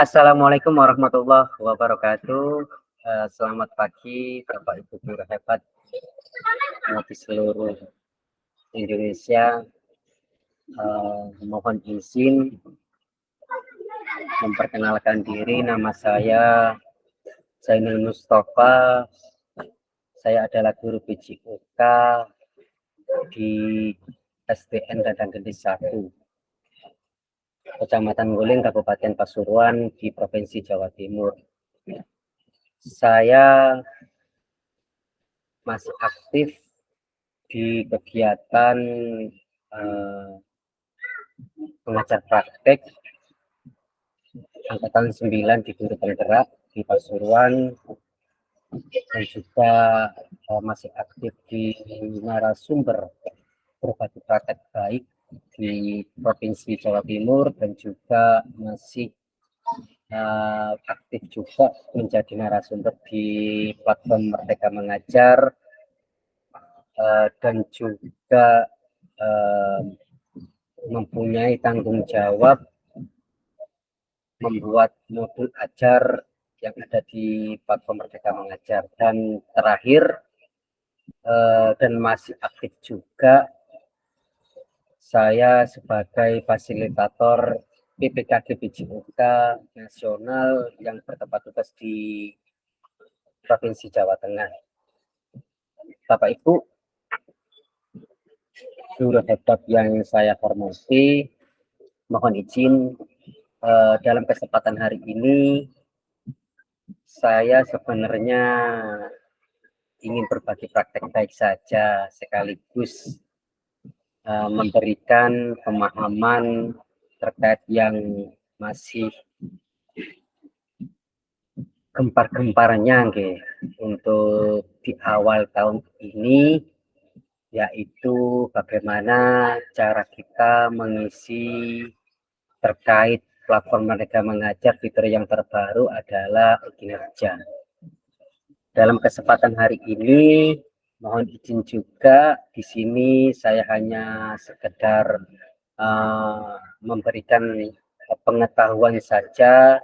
Assalamualaikum warahmatullahi wabarakatuh. Selamat pagi Bapak Ibu guru hebat di seluruh Indonesia. Mohon izin memperkenalkan diri. Nama saya Zainul Mustafa. Saya adalah guru BJUK di SDN Dadang Gendis 1, Kecamatan Nguling, Kabupaten Pasuruan di Provinsi Jawa Timur. Saya masih aktif di kegiatan pengajar praktek angkatan 9 di Guru Bergerak di Pasuruan, dan juga masih aktif di narasumber berbagi praktek baik di Provinsi Jawa Timur, dan juga masih aktif juga menjadi narasumber di platform Merdeka Mengajar, dan juga mempunyai tanggung jawab membuat modul ajar yang ada di platform Merdeka Mengajar. Dan terakhir dan masih aktif juga, saya sebagai fasilitator PPKG BJUK nasional yang bertempat tugas di Provinsi Jawa Tengah. Bapak Ibu guru hebat yang saya hormati, mohon izin dalam kesempatan hari ini saya sebenarnya ingin berbagi praktek baik saja, sekaligus memberikan pemahaman terkait yang masih gempar-gemparnya untuk di awal tahun ini, yaitu bagaimana cara kita mengisi terkait platform Merdeka Mengajar. Fitur yang terbaru adalah kinerja. Dalam kesempatan hari ini, mohon izin juga di sini saya hanya sekedar memberikan pengetahuan saja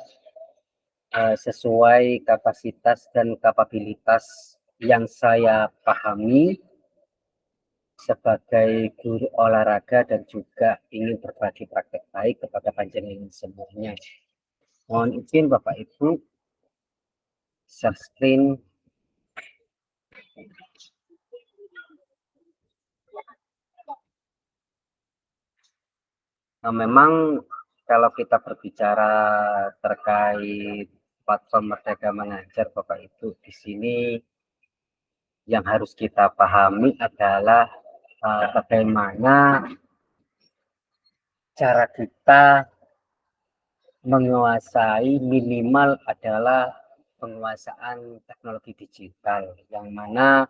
sesuai kapasitas dan kapabilitas yang saya pahami sebagai guru olahraga, dan juga ingin berbagi praktek baik kepada panjenengan semuanya. Mohon izin Bapak Ibu, share screen. Memang kalau kita berbicara terkait platform Merdeka Mengajar, Bapak Ibu, di sini yang harus kita pahami adalah bagaimana cara kita menguasai, minimal adalah penguasaan teknologi digital, yang mana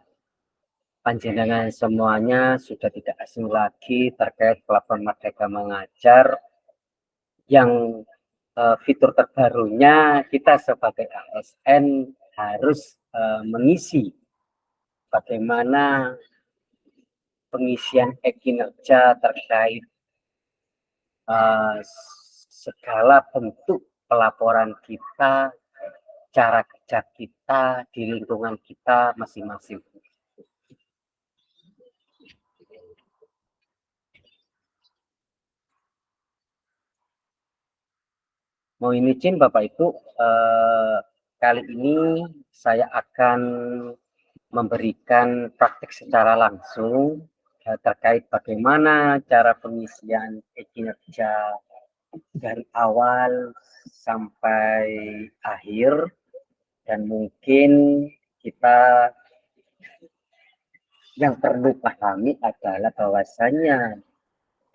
panjenengan semuanya sudah tidak asing lagi terkait platform Merdeka Mengajar, yang fitur terbarunya kita sebagai ASN harus mengisi bagaimana pengisian e-kinerja terkait segala bentuk pelaporan kita, cara kerja kita di lingkungan kita masing-masing. Mohon izin Bapak Ibu, kali ini saya akan memberikan praktik secara langsung terkait bagaimana cara pengisian e-kinerja dari awal sampai akhir, dan mungkin kita yang perlu pahami adalah bahwasanya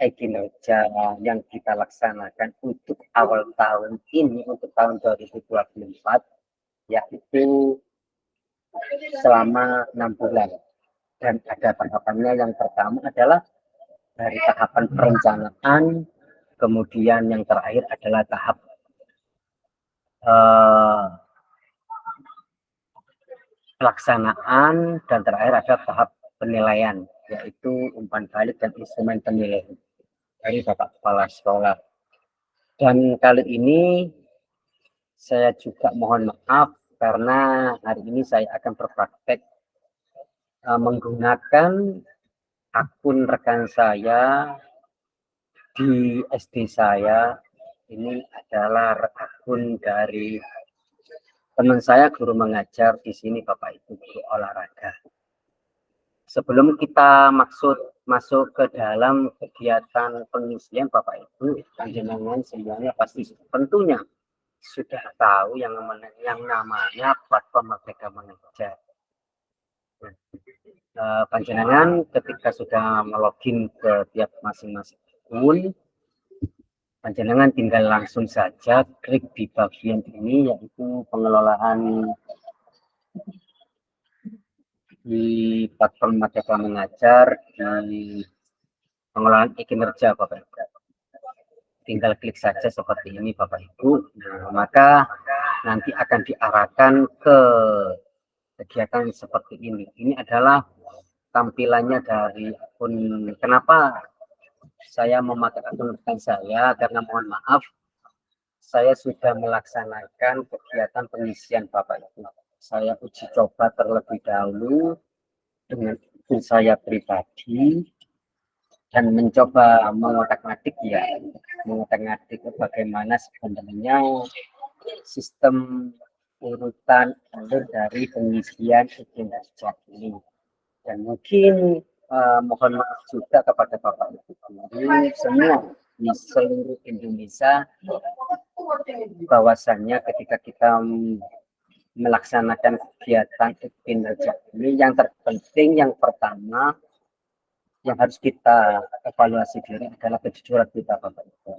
kinerja yang kita laksanakan untuk awal tahun ini, untuk tahun 2024, yaitu selama 6 bulan. Dan ada tahapannya. Yang pertama adalah dari tahapan perencanaan, kemudian yang terakhir adalah tahap pelaksanaan, dan terakhir ada tahap penilaian, yaitu umpan balik dan instrumen penilaian dari Bapak Kepala Sekolah. Dan kali ini Saya juga mohon maaf karena hari ini saya akan berpraktek menggunakan akun rekan saya di SD saya. Ini adalah akun dari teman saya, guru mengajar di sini, Bapak Ibu, guru olahraga. Sebelum kita masuk ke dalam kegiatan pengisian, Bapak Ibu, panjenengan semuanya pasti tentunya sudah tahu yang namanya platform Merdeka Mengajar. Panjenengan ketika sudah melogin ke tiap masing-masing akun, panjenengan tinggal langsung saja klik di bagian ini, yaitu pengelolaan di platform Merdeka Mengajar di pengelolaan e-kinerja, Bapak Ibu. Tinggal klik saja seperti ini, Bapak Ibu. Nah, maka nanti akan diarahkan ke kegiatan seperti ini. Ini adalah tampilannya dari akun. Kenapa saya memakai akun rekan saya? Karena mohon maaf, saya sudah melaksanakan kegiatan pengisian, Bapak Ibu. Saya uji coba terlebih dahulu dengan akun saya pribadi dan mencoba mengotak-atik bagaimana sebenarnya sistem urutan alur dari pengisian kinerja ini. Dan mungkin mohon maaf juga kepada Bapak Ibu semua di seluruh Indonesia, bahwasannya ketika kita melaksanakan kegiatan kinerja ini, yang terpenting yang pertama yang harus kita evaluasi diri adalah kejujuran kita, Bapak Ibu.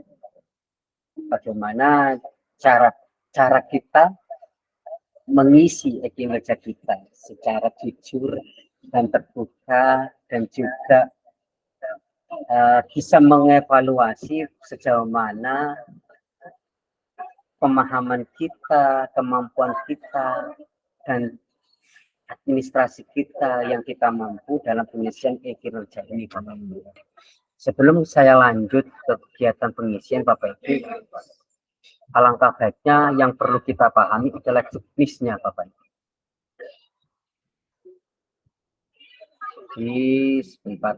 Bagaimana cara kita mengisi kinerja kita secara jujur dan terbuka, dan juga bisa mengevaluasi sejauh mana pemahaman kita, kemampuan kita, dan administrasi kita yang kita mampu dalam pengisian kinerja ini, Bapak Ibu. Sebelum saya lanjut ke kegiatan pengisian, Bapak Ibu, alangkah baiknya yang perlu kita pahami adalah jenisnya, Bapak Ibu. Sebentar.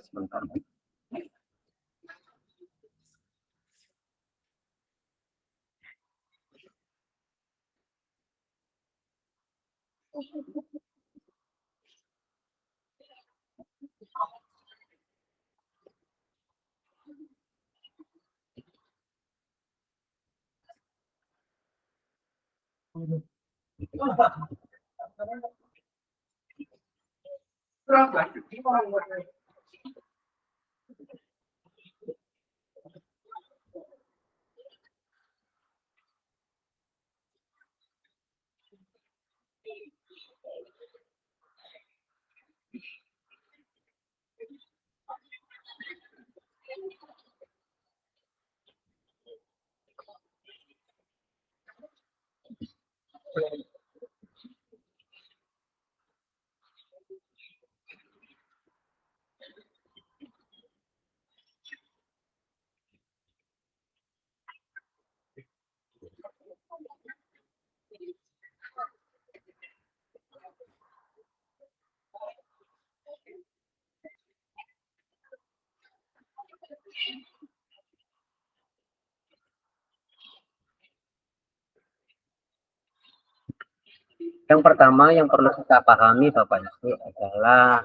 Yang pertama yang perlu kita pahami, Bapak Ibu, adalah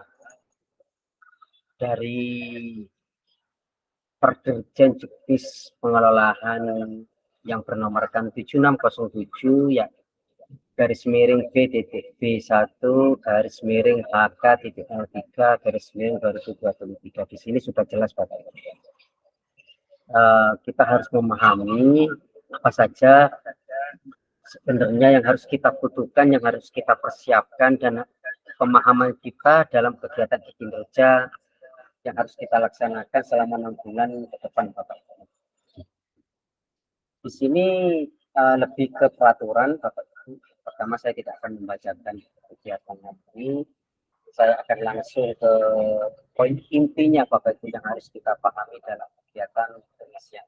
dari Perdirjen Juknis Pengelolaan yang bernomorkan 7607 ya garis miring B.B1 garis miring HK.L3 garis miring 2023. Di sini sudah jelas, Bapak Ibu. Kita harus memahami apa saja sebenarnya yang harus kita butuhkan, yang harus kita persiapkan, dan pemahaman kita dalam kegiatan kinerja yang harus kita laksanakan selama 6 bulan ke depan, Bapak Ibu. Di sini lebih ke peraturan, Bapak Ibu. Pertama, saya tidak akan membacakan kegiatan ini. Saya akan langsung ke poin intinya, Bapak Ibu, yang harus kita pahami dalam kegiatan pengisian.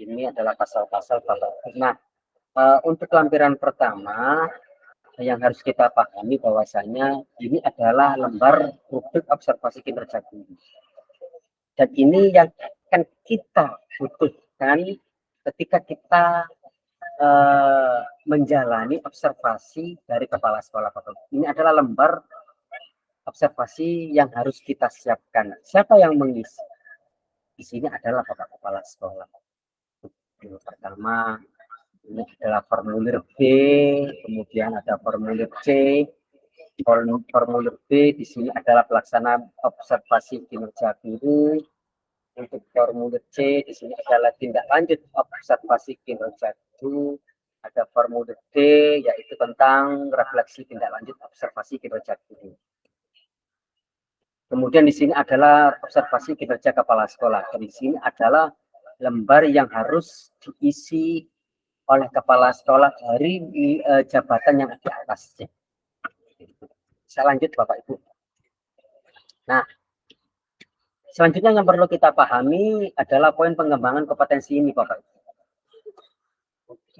Ini adalah pasal-pasal Bapak. Nah, untuk lampiran pertama yang harus kita pahami bahwasanya ini adalah lembar rubrik observasi kinerja guru. Dan ini yang akan kita butuhkan ketika kita menjalani observasi dari kepala sekolah Bapak. Ini adalah lembar observasi yang harus kita siapkan. Siapa yang mengisi? Di sini adalah Bapak Kepala Sekolah. Yang pertama, ini adalah formulir B, kemudian ada formulir C. Formulir B di sini adalah pelaksanaan observasi kinerja guru. Untuk formulir C di sini adalah tindak lanjut observasi kinerja guru. Ada formulir D yaitu tentang refleksi tindak lanjut observasi kinerja guru. Kemudian di sini adalah observasi kinerja kepala sekolah. Dan di sini adalah lembar yang harus diisi oleh kepala sekolah dari jabatan yang ada di atasnya. Saya lanjut Bapak Ibu. Nah, selanjutnya yang perlu kita pahami adalah poin pengembangan kompetensi ini Bapak Ibu.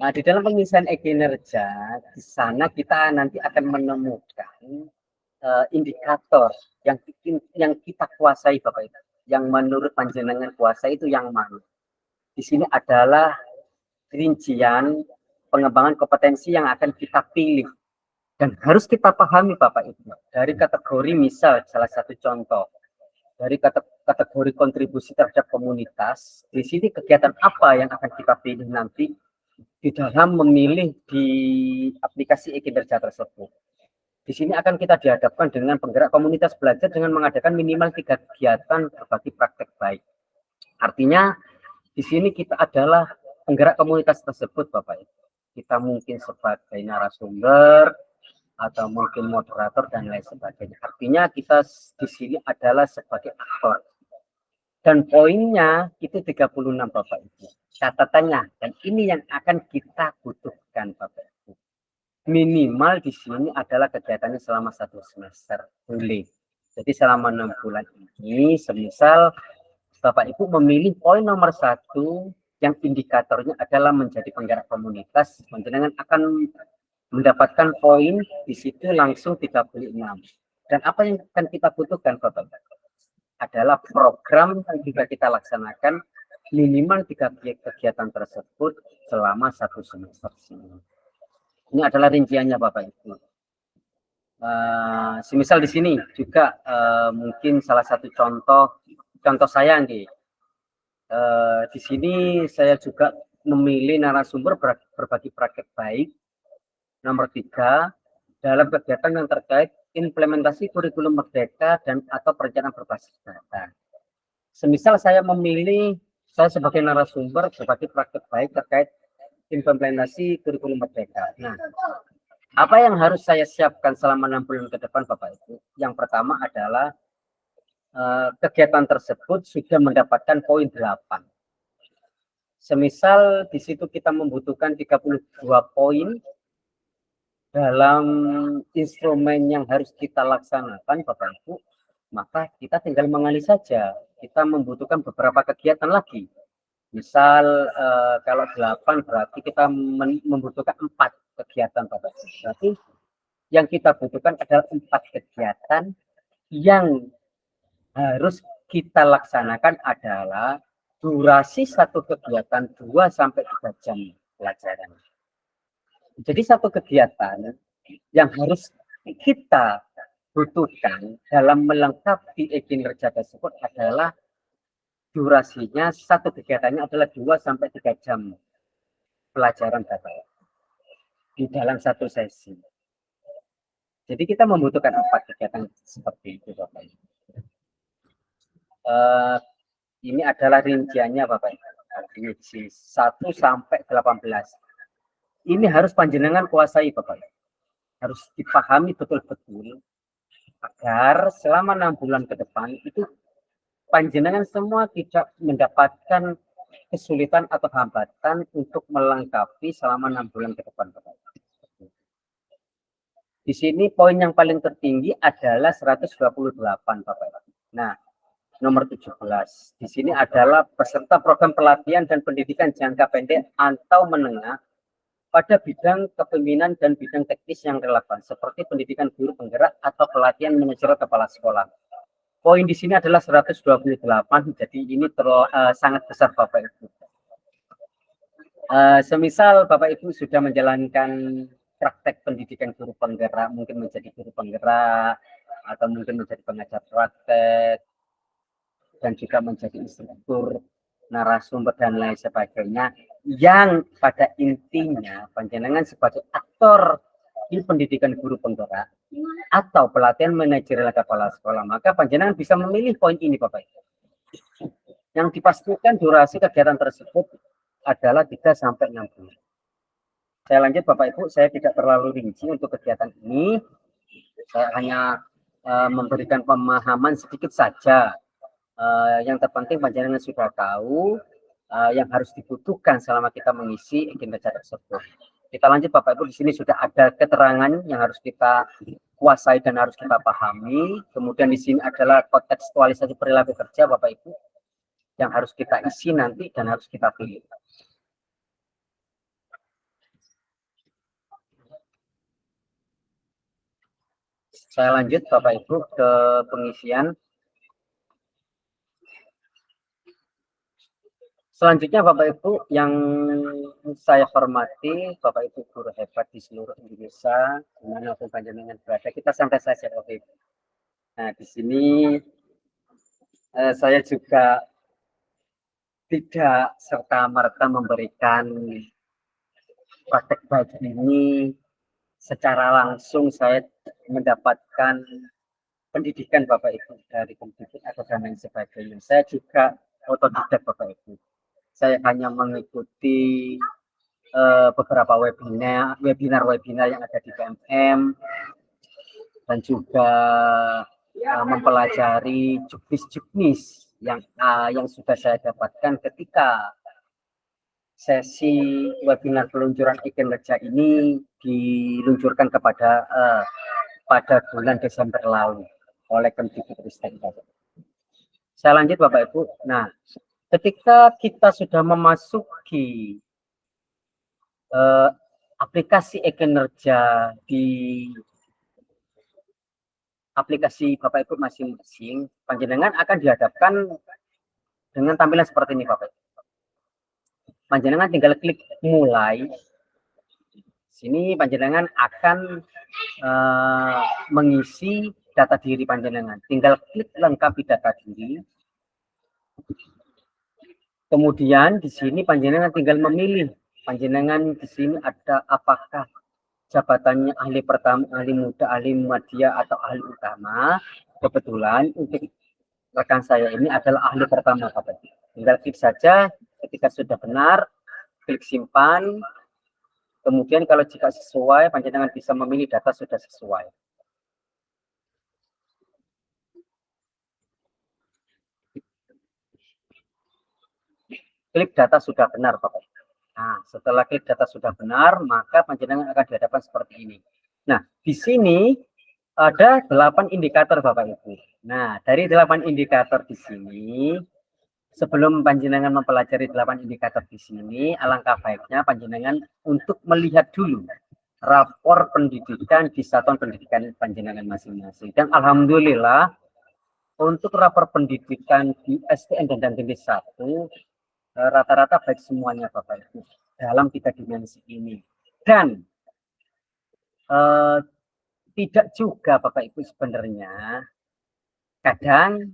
Nah, di dalam pengisian e-kinerja, di sana kita nanti akan menemukan indikator yang kita kuasai Bapak Ibu, yang menurut panjenengan kuasai itu yang mana? Di sini adalah rincian pengembangan kompetensi yang akan kita pilih dan harus kita pahami Bapak Ibu dari kategori, misal salah satu contoh dari kategori kontribusi terhadap komunitas. Di sini kegiatan apa yang akan kita pilih nanti di dalam memilih di aplikasi e-kinerja tersebut. Di sini akan kita dihadapkan dengan penggerak komunitas belajar dengan mengadakan minimal 3 kegiatan berbagi praktek baik. Artinya di sini kita adalah penggerak komunitas tersebut Bapak Ibu. Kita mungkin sebagai narasumber atau mungkin moderator dan lain sebagainya. Artinya kita di sini adalah sebagai aktor. Dan poinnya itu 36 Bapak Ibu. Catatannya, dan ini yang akan kita butuhkan Bapak Ibu. Minimal di sini adalah kegiatannya selama 1 semester, boleh. Jadi selama 6 bulan ini, semisal Bapak Ibu memilih poin nomor 1 yang indikatornya adalah menjadi penggerak komunitas, panjenengan akan mendapatkan poin di situ langsung 36. Dan apa yang akan kita butuhkan Bapak Ibu adalah program yang juga kita laksanakan minimal 3 kegiatan tersebut selama 1 semester. Ini adalah rinciannya Bapak Ibu. Semisal di sini juga mungkin salah satu contoh saya nih. Di sini saya juga memilih narasumber berbagi praktek baik nomor 3 dalam kegiatan yang terkait implementasi kurikulum merdeka dan atau perencanaan berbasis data. Semisal saya memilih saya sebagai narasumber berbagi praktek baik terkait implementasi kurikulum merdeka. Nah, apa yang harus saya siapkan selama 6 bulan ke depan Bapak Ibu? Yang pertama adalah kegiatan tersebut sudah mendapatkan poin 8. Semisal di situ kita membutuhkan 32 poin dalam instrumen yang harus kita laksanakan Bapak Ibu, maka kita tinggal mengalih saja. Kita membutuhkan beberapa kegiatan lagi. Misal kalau 8 berarti kita membutuhkan 4 kegiatan Bapak. Berarti yang kita butuhkan adalah 4 kegiatan yang harus kita laksanakan adalah durasi satu kegiatan 2 sampai 3 jam pelajaran. Jadi satu kegiatan yang harus kita butuhkan dalam melengkapi e-kinerja tersebut adalah durasinya satu kegiatannya adalah 2 sampai 3 jam pelajaran Bapak di dalam satu sesi. Jadi kita membutuhkan 4 kegiatan seperti itu Bapak. Ini adalah rinciannya Bapak. Ini 1 sampai 18. Ini harus panjenengan kuasai Bapak. Harus dipahami betul-betul agar selama 6 bulan ke depan itu panjenengan semua tidak mendapatkan kesulitan atau hambatan untuk melengkapi selama 6 bulan ke depan. Di sini poin yang paling tertinggi adalah 128 Bapak. Nah, nomor 17. Di sini adalah peserta program pelatihan dan pendidikan jangka pendek atau menengah pada bidang kepemimpinan dan bidang teknis yang relevan, seperti pendidikan guru penggerak atau pelatihan manajer kepala sekolah. Poin di sini adalah 128, jadi ini sangat besar Bapak Ibu. Semisal Bapak Ibu sudah menjalankan praktek pendidikan guru penggerak, mungkin menjadi guru penggerak, atau mungkin menjadi pengajar praktek, dan juga menjadi instruktur, narasumber, dan lain sebagainya, yang pada intinya panjenengan sebagai aktor di pendidikan guru penggerak atau pelatihan manajerial kepala sekolah, maka panjenengan bisa memilih poin ini Bapak Ibu. Yang dipastikan durasi kegiatan tersebut adalah 3 sampai 6 bulan. Saya lanjut Bapak Ibu, saya tidak terlalu rinci untuk kegiatan ini. Saya hanya memberikan pemahaman sedikit saja. Yang terpenting panjenengan sudah tahu yang harus dibutuhkan selama kita mengisi agenda tersebut. Kita lanjut Bapak Ibu, di sini sudah ada keterangan yang harus kita kuasai dan harus kita pahami. Kemudian di sini adalah kontekstualisasi perilaku kerja Bapak Ibu yang harus kita isi nanti dan harus kita pilih. Saya lanjut Bapak Ibu ke pengisian. Selanjutnya Bapak Ibu yang saya hormati, Bapak Ibu guru hebat di seluruh Indonesia, dimanapun panjenengan berada, kita santai saja Bapak Ibu. Nah di sini saya juga tidak serta-merta memberikan praktek baik ini secara langsung. Saya mendapatkan pendidikan Bapak Ibu dari pendidik atau dan lain sebagainya. Saya juga otodidak Bapak Ibu. Saya hanya mengikuti beberapa webinar yang ada di PMM, dan juga mempelajari juknis yang sudah saya dapatkan ketika sesi webinar peluncuran e-kinerja ini diluncurkan pada bulan Desember lalu oleh Kemdikbudristek. Saya lanjut Bapak Ibu. Nah, ketika kita sudah memasuki aplikasi e-kinerja di aplikasi Bapak Ibu masing-masing, panjenengan akan dihadapkan dengan tampilan seperti ini Bapak Ibu. Panjenengan tinggal klik mulai. Sini panjenengan akan mengisi data diri panjenengan. Tinggal klik lengkapi data diri. Kemudian di sini panjenengan tinggal memilih. Panjenengan di sini ada apakah jabatannya ahli pertama, ahli muda, ahli media, atau ahli utama. Kebetulan untuk rekan saya ini adalah ahli pertama Bapak. Tinggal klik saja, ketika sudah benar, klik simpan. Kemudian kalau jika sesuai, panjenengan bisa memilih data sudah sesuai. Klik data sudah benar Bapak. Nah, setelah klik data sudah benar, maka panjenengan akan dihadapkan seperti ini. Nah, di sini ada 8 indikator Bapak Ibu. Nah, dari 8 indikator di sini, sebelum panjenengan mempelajari 8 indikator di sini, alangkah baiknya panjenengan untuk melihat dulu rapor pendidikan di satuan pendidikan panjenengan masing-masing. Dan alhamdulillah untuk rapor pendidikan di STN dan Jenis 1 rata-rata baik semuanya Bapak Ibu dalam 3 dimensi ini. Dan tidak juga Bapak Ibu sebenarnya kadang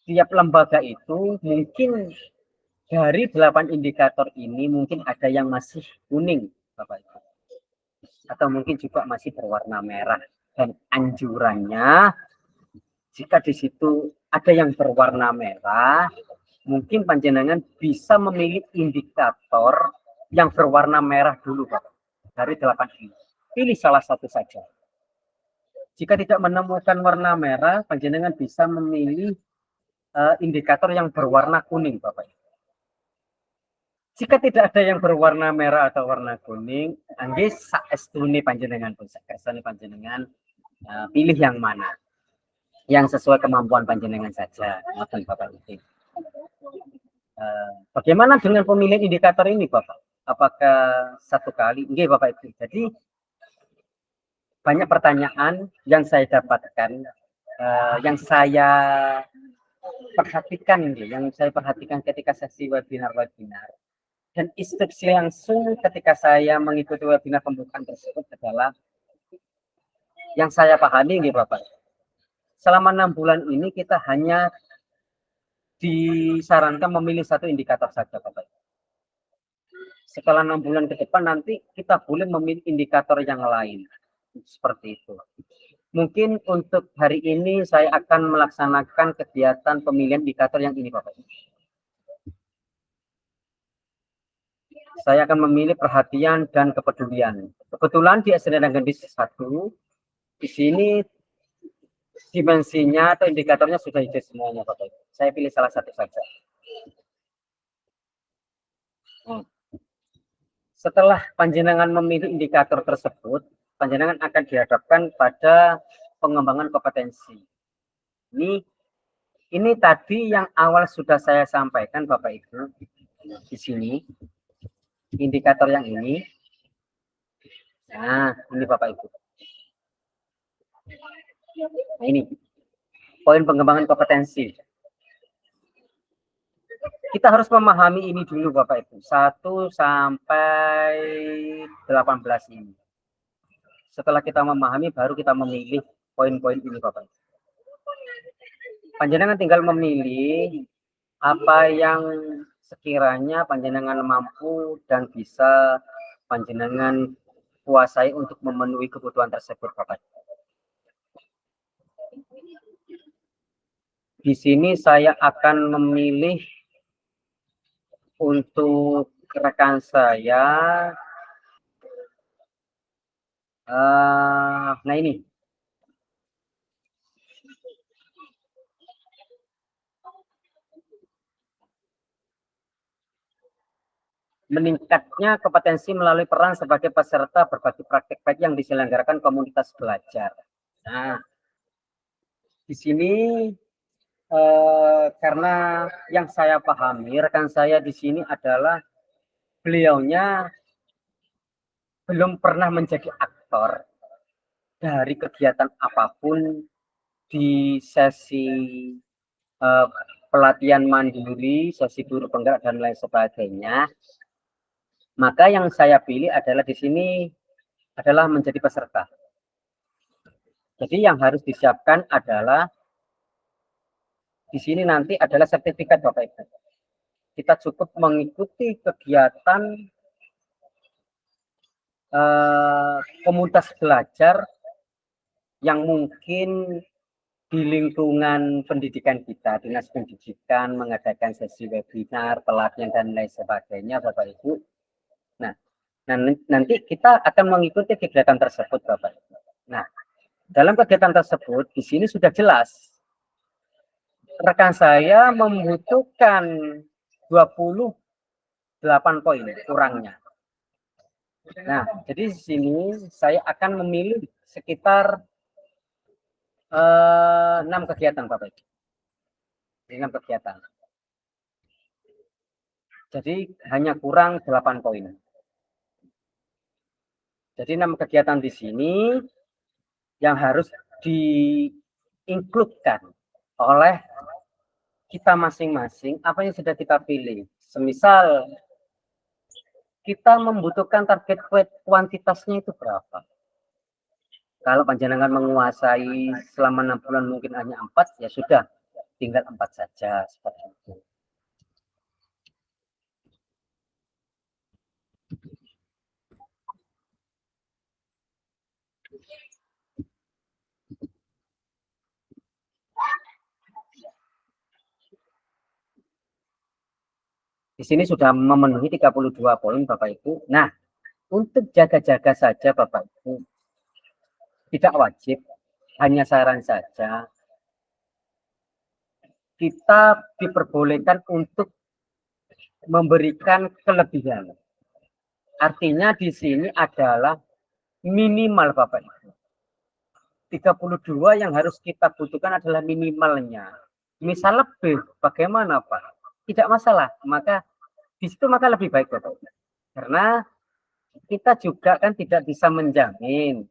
tiap lembaga itu mungkin dari 8 indikator ini mungkin ada yang masih kuning Bapak Ibu, atau mungkin juga masih berwarna merah. Dan anjurannya jika di situ ada yang berwarna merah, mungkin panjenengan bisa memilih indikator yang berwarna merah dulu Bapak. Dari 8 ini pilih salah satu saja. Jika tidak menemukan warna merah, panjenengan bisa memilih indikator yang berwarna kuning Bapak. Jika tidak ada yang berwarna merah atau warna kuning, angge saestune panjenengan pun saestune panjenengan pilih yang mana. yang sesuai kemampuan panjenengan saja. Bapak Ibu. Bagaimana dengan pemilihan indikator ini, Bapak? Apakah satu kali? Enggak, Bapak Ibu. Jadi banyak pertanyaan yang saya dapatkan, yang saya perhatikan ketika sesi webinar, dan instruksi langsung ketika saya mengikuti webinar pembukaan tersebut adalah yang saya pahami, nih Bapak. Selama 6 bulan ini kita hanya disarankan memilih satu indikator saja, Bapak. Setelah 6 bulan ke depan nanti kita boleh memilih indikator yang lain. Seperti itu. Mungkin untuk hari ini saya akan melaksanakan kegiatan pemilihan indikator yang ini, Bapak. Saya akan memilih perhatian dan kepedulian. Kebetulan di SD Negeri 1, di sini dimensinya atau indikatornya sudah hijau semuanya, Bapak. Saya pilih salah satu saja. Setelah panjenengan memilih indikator tersebut, panjenengan akan dihadapkan pada pengembangan kompetensi. Ini tadi yang awal sudah saya sampaikan, Bapak Ibu. Di sini indikator yang ini. Nah, ini Bapak Ibu. Nah, ini poin pengembangan kompetensi. Kita harus memahami ini dulu, Bapak Ibu. 1 sampai 18 ini. Setelah kita memahami, baru kita memilih poin-poin ini, Bapak Ibu. Panjenengan tinggal memilih apa yang sekiranya panjenengan mampu dan bisa panjenengan kuasai untuk memenuhi kebutuhan tersebut, Bapak. Di sini saya akan memilih untuk rekan saya. Nah ini. Meningkatnya kompetensi melalui peran sebagai peserta berbagai praktik baik yang diselenggarakan komunitas belajar. Nah, di sini karena yang saya pahami, rekan saya di sini adalah beliaunya belum pernah menjadi aktor dari kegiatan apapun di sesi pelatihan mandiri, sesi guru penggerak dan lain sebagainya. Maka yang saya pilih adalah di sini adalah menjadi peserta. Jadi yang harus disiapkan adalah di sini nanti adalah sertifikat, Bapak Ibu. Kita cukup mengikuti kegiatan komunitas belajar yang mungkin di lingkungan pendidikan kita, Dinas Pendidikan mengadakan sesi webinar, pelatihan dan lain sebagainya, Bapak Ibu. Nah, nanti kita akan mengikuti kegiatan tersebut, Bapak Ibu. Nah, dalam kegiatan tersebut di sini sudah jelas rekan saya membutuhkan 28 poin kurangnya. Nah, jadi di sini saya akan memilih sekitar 6 kegiatan, Bapak Ibu. 6 kegiatan. Jadi hanya kurang 8 poin. Jadi 6 kegiatan di sini yang harus diinkludkan oleh kita masing-masing apa yang sudah kita pilih. Semisal kita membutuhkan target kuantitasnya itu berapa. Kalau panjenengan menguasai selama 6 bulan mungkin hanya 4, ya sudah, tinggal 4 saja seperti itu. Di sini sudah memenuhi 32 poin, Bapak Ibu. Nah, untuk jaga-jaga saja, Bapak Ibu, tidak wajib, hanya saran saja. Kita diperbolehkan untuk memberikan kelebihan. Artinya di sini adalah minimal, Bapak Ibu. 32 yang harus kita butuhkan adalah minimalnya. Misal lebih, bagaimana Pak? Tidak masalah, maka di situ maka lebih baik Bapak. Karena kita juga kan tidak bisa menjamin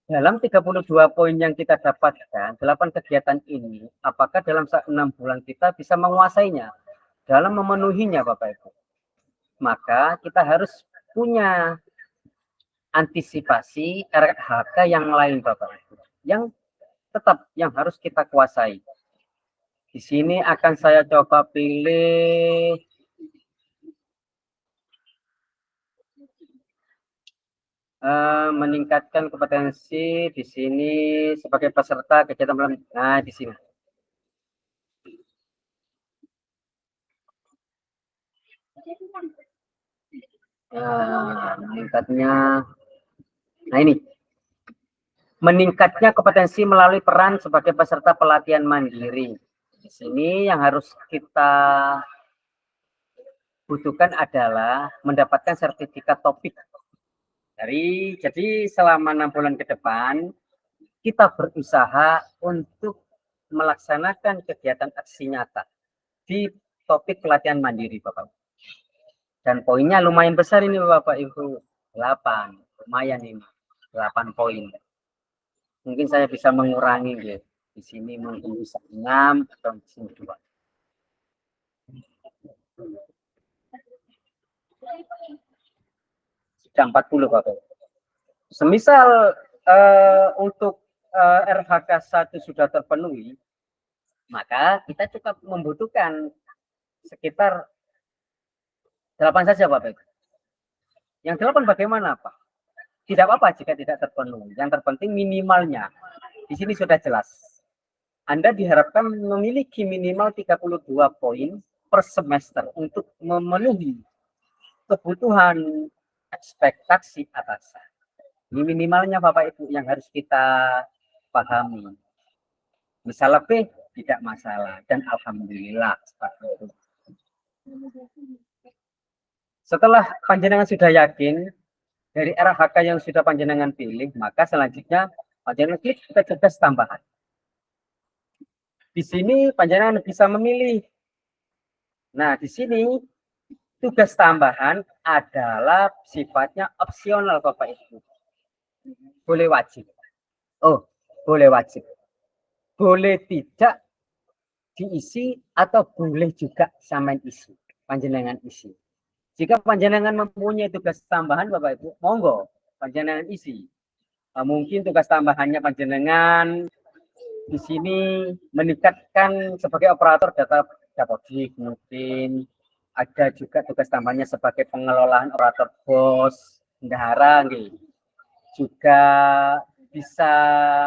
dalam 32 poin yang kita dapatkan, 8 kegiatan ini, apakah dalam 6 bulan kita bisa menguasainya, dalam memenuhinya Bapak Ibu. Maka kita harus punya antisipasi RHK yang lain Bapak Ibu, yang tetap yang harus kita kuasai. Di sini akan saya coba pilih meningkatkan kompetensi di sini sebagai peserta kegiatan malam. Nah, di sini. Meningkatnya. Nah, ini. Meningkatnya kompetensi melalui peran sebagai peserta pelatihan mandiri. Di sini yang harus kita butuhkan adalah mendapatkan sertifikat topik. Jadi selama 6 bulan ke depan, kita berusaha untuk melaksanakan kegiatan aksi nyata di topik pelatihan mandiri, Bapak. Dan poinnya lumayan besar ini, Bapak Ibu. 8, lumayan ini. 8 poin. Mungkin saya bisa mengurangi gitu. Di sini mungkin bisa 6 atau di sini 2. Sudah 40, Bapak. Semisal untuk RHK 1 sudah terpenuhi, maka kita cukup membutuhkan sekitar 8 saja Bapak. Yang 8 bagaimana Pak? Tidak apa-apa jika tidak terpenuhi. Yang terpenting minimalnya. Di sini sudah jelas. Anda diharapkan memiliki minimal 32 poin per semester untuk memenuhi kebutuhan ekspektasi atasan. Ini minimalnya Bapak Ibu yang harus kita pahami. Misal lebih tidak masalah dan alhamdulillah seperti itu. Setelah panjenengan sudah yakin dari RHK yang sudah panjenengan pilih, maka selanjutnya panjenengan klik ke tugas tambahan. Di sini panjenengan bisa memilih. Nah, di sini tugas tambahan adalah sifatnya opsional Bapak Ibu. Boleh wajib. Oh, boleh wajib. Boleh tidak diisi atau boleh juga samain isi. Panjenengan isi. Jika panjenengan mempunyai tugas tambahan Bapak Ibu, monggo panjenengan isi. Mungkin tugas tambahannya panjenengan di sini meningkatkan sebagai operator data database, mungkin ada juga tugas tambahannya sebagai pengelolaan operator BOS, bendahara, juga bisa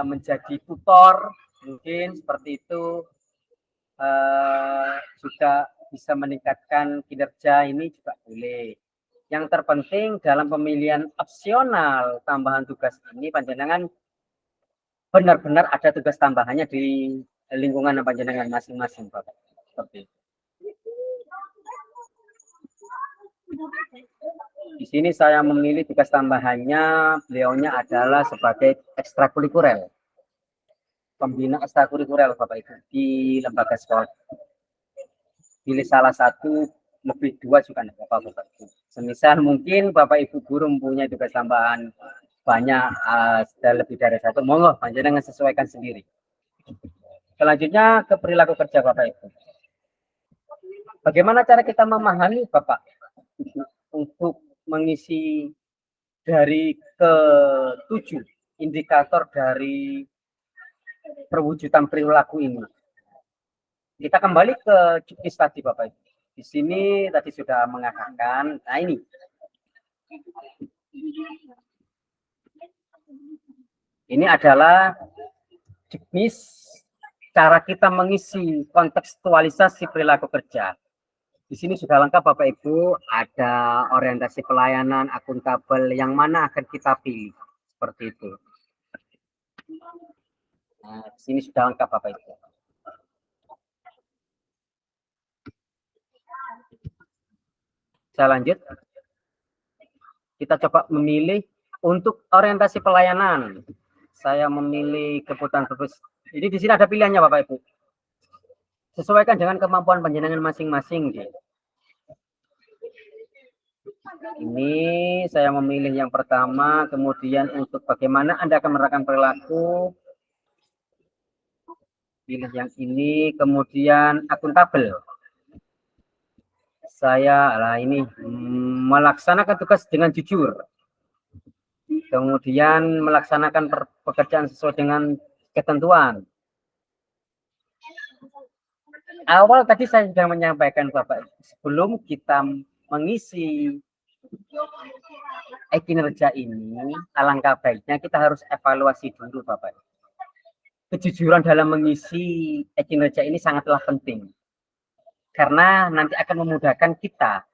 menjadi tutor, mungkin seperti itu. Juga bisa meningkatkan kinerja, ini juga boleh. Yang terpenting dalam pemilihan opsional tambahan tugas ini panjenengan benar-benar ada tugas tambahannya di lingkungan panjenengan masing-masing Bapak. Seperti itu. Di sini saya memilih tugas tambahannya, beliaunya adalah sebagai ekstrakurikuler. Pembina ekstrakurikuler Bapak Ibu di lembaga sekolah. Pilih salah satu, lebih 2 juga enggak apa-apa Bapak Ibu. Semisal mungkin Bapak Ibu guru mempunyai tugas tambahan banyak, sudah lebih dari 1, monggo panjenengan sesuaikan sendiri. Selanjutnya ke perilaku kerja Bapak Ibu. Bagaimana cara kita memahami Bapak untuk mengisi dari ke-7 indikator dari perwujudan perilaku ini? Kita kembali ke juknis tadi Bapak Ibu. Di sini tadi sudah mengatakan, nah ini. Ini adalah juknis cara kita mengisi kontekstualisasi perilaku kerja. Di sini sudah lengkap Bapak Ibu, ada orientasi pelayanan, akuntabel, yang mana akan kita pilih. Seperti itu. Nah, di sini sudah lengkap Bapak Ibu. Saya lanjut. Kita coba memilih untuk orientasi pelayanan. saya memilih kebutuhan purpose. Jadi di sini ada pilihannya Bapak Ibu. Sesuaikan dengan kemampuan panjenengan masing-masing. Ini saya memilih yang pertama, kemudian untuk bagaimana Anda akan menerapkan perilaku, pilih yang ini, kemudian akuntabel. Saya ini melaksanakan tugas dengan jujur, kemudian melaksanakan pekerjaan sesuai dengan ketentuan. Awal tadi saya sudah menyampaikan Bapak, sebelum kita mengisi kinerja ini, alangkah baiknya kita harus evaluasi dulu Bapak. Kejujuran dalam mengisi kinerja ini sangatlah penting, karena nanti akan memudahkan kita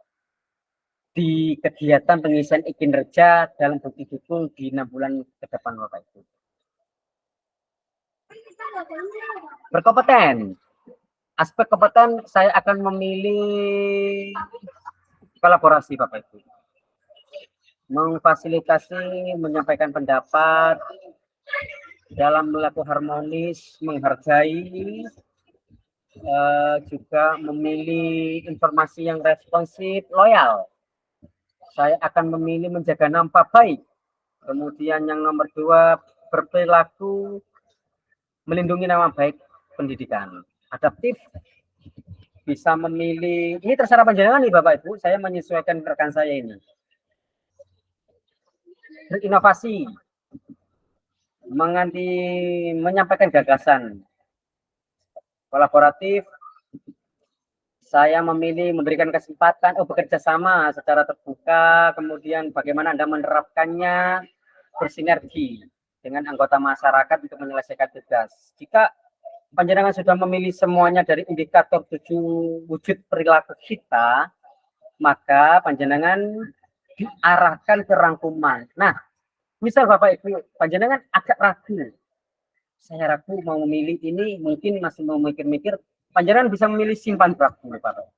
di kegiatan pengisian kinerja dalam betul-betul di 6 bulan ke depan Bapak Ibu. Berkompeten. Aspek kompeten saya akan memilih kolaborasi Bapak Ibu. Memfasilitasi, menyampaikan pendapat dalam melakukan harmonis, menghargai, juga memilih informasi yang responsif, loyal. Saya akan memilih menjaga nama baik. Kemudian yang nomor 2, berperilaku melindungi nama baik pendidikan. Adaptif, bisa memilih, ini terserah panjenengan nih Bapak Ibu, saya menyesuaikan rekan saya ini. Berinovasi, menyampaikan gagasan. Kolaboratif, saya memilih memberikan kesempatan bekerja sama secara terbuka, kemudian bagaimana Anda menerapkannya, bersinergi dengan anggota masyarakat untuk menyelesaikan tugas. Jika panjenengan sudah memilih semuanya dari indikator 7 wujud perilaku kita, maka panjenengan diarahkan ke rangkuman. Nah, misal Bapak Ibu, panjenengan agak ragu, saya ragu mau memilih ini, mungkin masih mau mikir-mikir, panjenengan bisa memilih simpan draft dulu Bapak.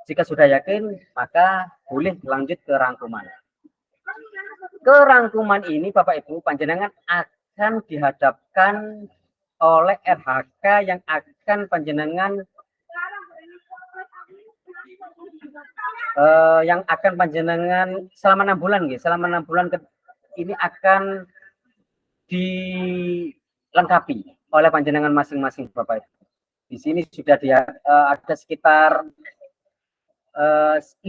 Jika sudah yakin, maka boleh lanjut ke rangkuman. Ke rangkuman ini Bapak Ibu, panjenengan akan dihadapkan oleh RHK yang akan panjenengan selama 6 bulan gitu. Selama 6 bulan ini akan dilengkapi oleh panjenengan masing-masing Bapak Ibu. Di sini sudah ada sekitar 5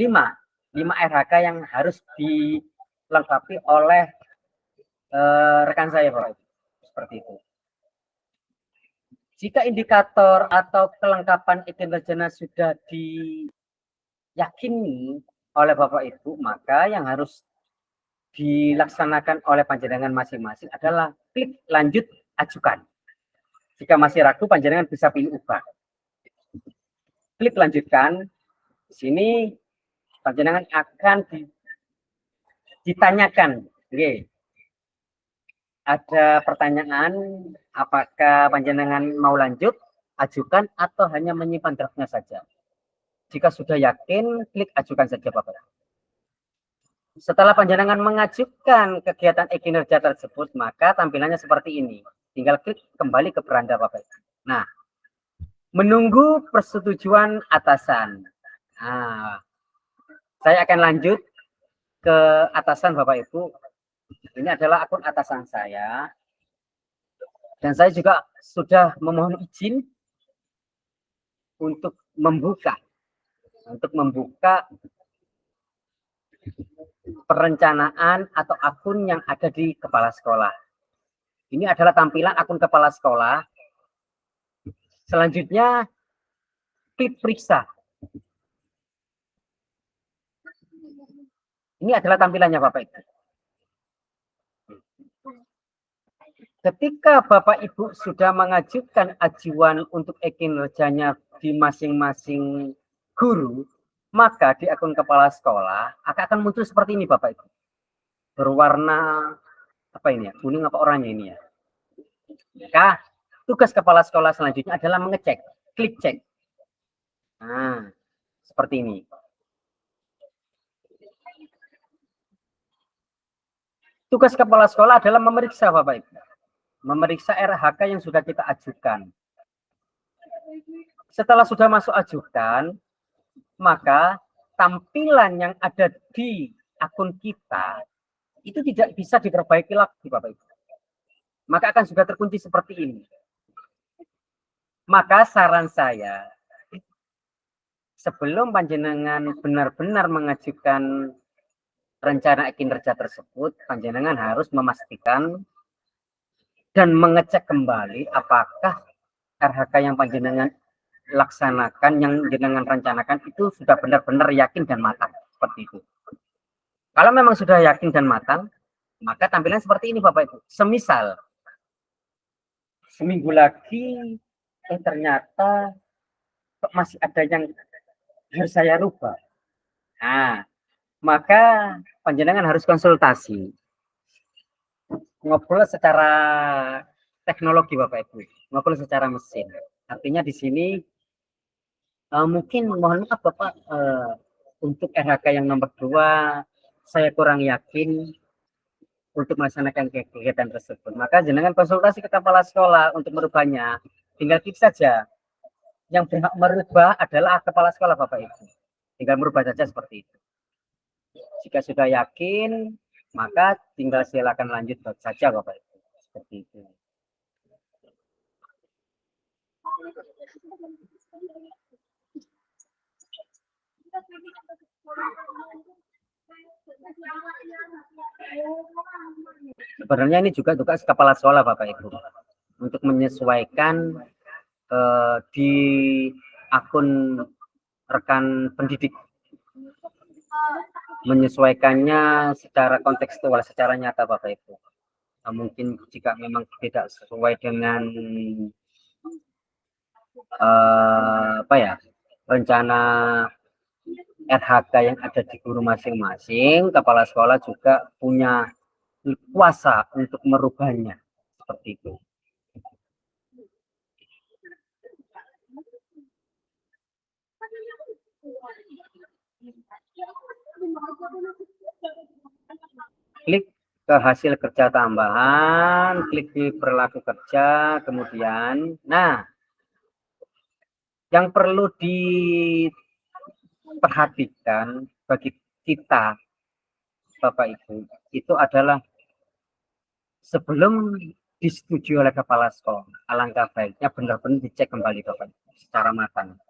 RHK yang harus dilengkapi oleh rekan saya Bapak Ibu. Seperti itu. Jika indikator atau kelengkapan kinerja sudah diyakini oleh Bapak Ibu, maka yang harus dilaksanakan oleh panjenengan masing-masing adalah klik lanjut ajukan. Jika masih ragu, panjenengan bisa pilih ubah. Klik lanjutkan. Di sini panjenengan akan ditanyakan. Oke. Ada pertanyaan, apakah panjenengan mau lanjut, ajukan, atau hanya menyimpan draftnya saja. Jika sudah yakin, klik ajukan saja Bapak. Setelah panjenengan mengajukan kegiatan kinerja tersebut, maka tampilannya seperti ini. Tinggal klik kembali ke beranda Bapak. Nah, menunggu persetujuan atasan. Nah, saya akan lanjut ke atasan Bapak Ibu. Ini adalah akun atasan saya. Dan saya juga sudah memohon izin untuk membuka perencanaan atau akun yang ada di kepala sekolah. Ini adalah tampilan akun kepala sekolah. Selanjutnya, klik periksa. Ini adalah tampilannya Bapak Ibu. Ketika Bapak Ibu sudah mengajukan ajuan untuk kinerjanya di masing-masing guru, maka di akun kepala sekolah akan muncul seperti ini Bapak Ibu. Berwarna apa ini ya? Kuning apa oranye ini ya? Maka tugas kepala sekolah selanjutnya adalah mengecek, klik cek. Nah, seperti ini. Tugas kepala sekolah adalah memeriksa Bapak Ibu. Memeriksa RHK yang sudah kita ajukan. Setelah sudah masuk ajukan, maka tampilan yang ada di akun kita itu tidak bisa diperbaiki lagi Bapak Ibu. Maka akan sudah terkunci seperti ini. Maka saran saya, sebelum panjenengan benar-benar mengajukan rencana kinerja tersebut, panjenengan harus memastikan dan mengecek kembali apakah RHK yang panjenengan laksanakan, yang jenengan rencanakan itu sudah benar-benar yakin dan matang, seperti itu. Kalau memang sudah yakin dan matang, maka tampilan seperti ini Bapak Ibu. Semisal seminggu lagi ternyata masih ada yang harus saya rubah. Nah, maka panjenengan harus konsultasi. Ngobrol secara teknologi Bapak Ibu, ngobrol secara mesin. Artinya di sini mungkin mohon maaf Bapak, untuk RHK yang nomor 2 saya kurang yakin untuk melaksanakan kegiatan tersebut. Maka jenengan konsultasi ke kepala sekolah untuk merubahnya. Tinggal klik saja. Yang berhak merubah adalah kepala sekolah Bapak Ibu. Tinggal merubah saja seperti itu. Jika sudah yakin, maka tinggal silakan lanjut saja Bapak Ibu. Seperti itu. Sebenarnya ini juga tugas kepala sekolah Bapak Ibu untuk menyesuaikan di akun rekan pendidik, menyesuaikannya secara kontekstual, secara nyata Bapak Ibu. Mungkin jika memang tidak sesuai dengan rencana RHK yang ada di guru masing-masing, kepala sekolah juga punya kuasa untuk merubahnya, seperti itu. Klik ke hasil kerja tambahan, klik di perilaku kerja, kemudian, nah, yang perlu diperhatikan bagi kita, Bapak Ibu, itu adalah sebelum disetujui oleh kepala sekolah, alangkah baiknya benar-benar dicek kembali Bapak Ibu secara matang.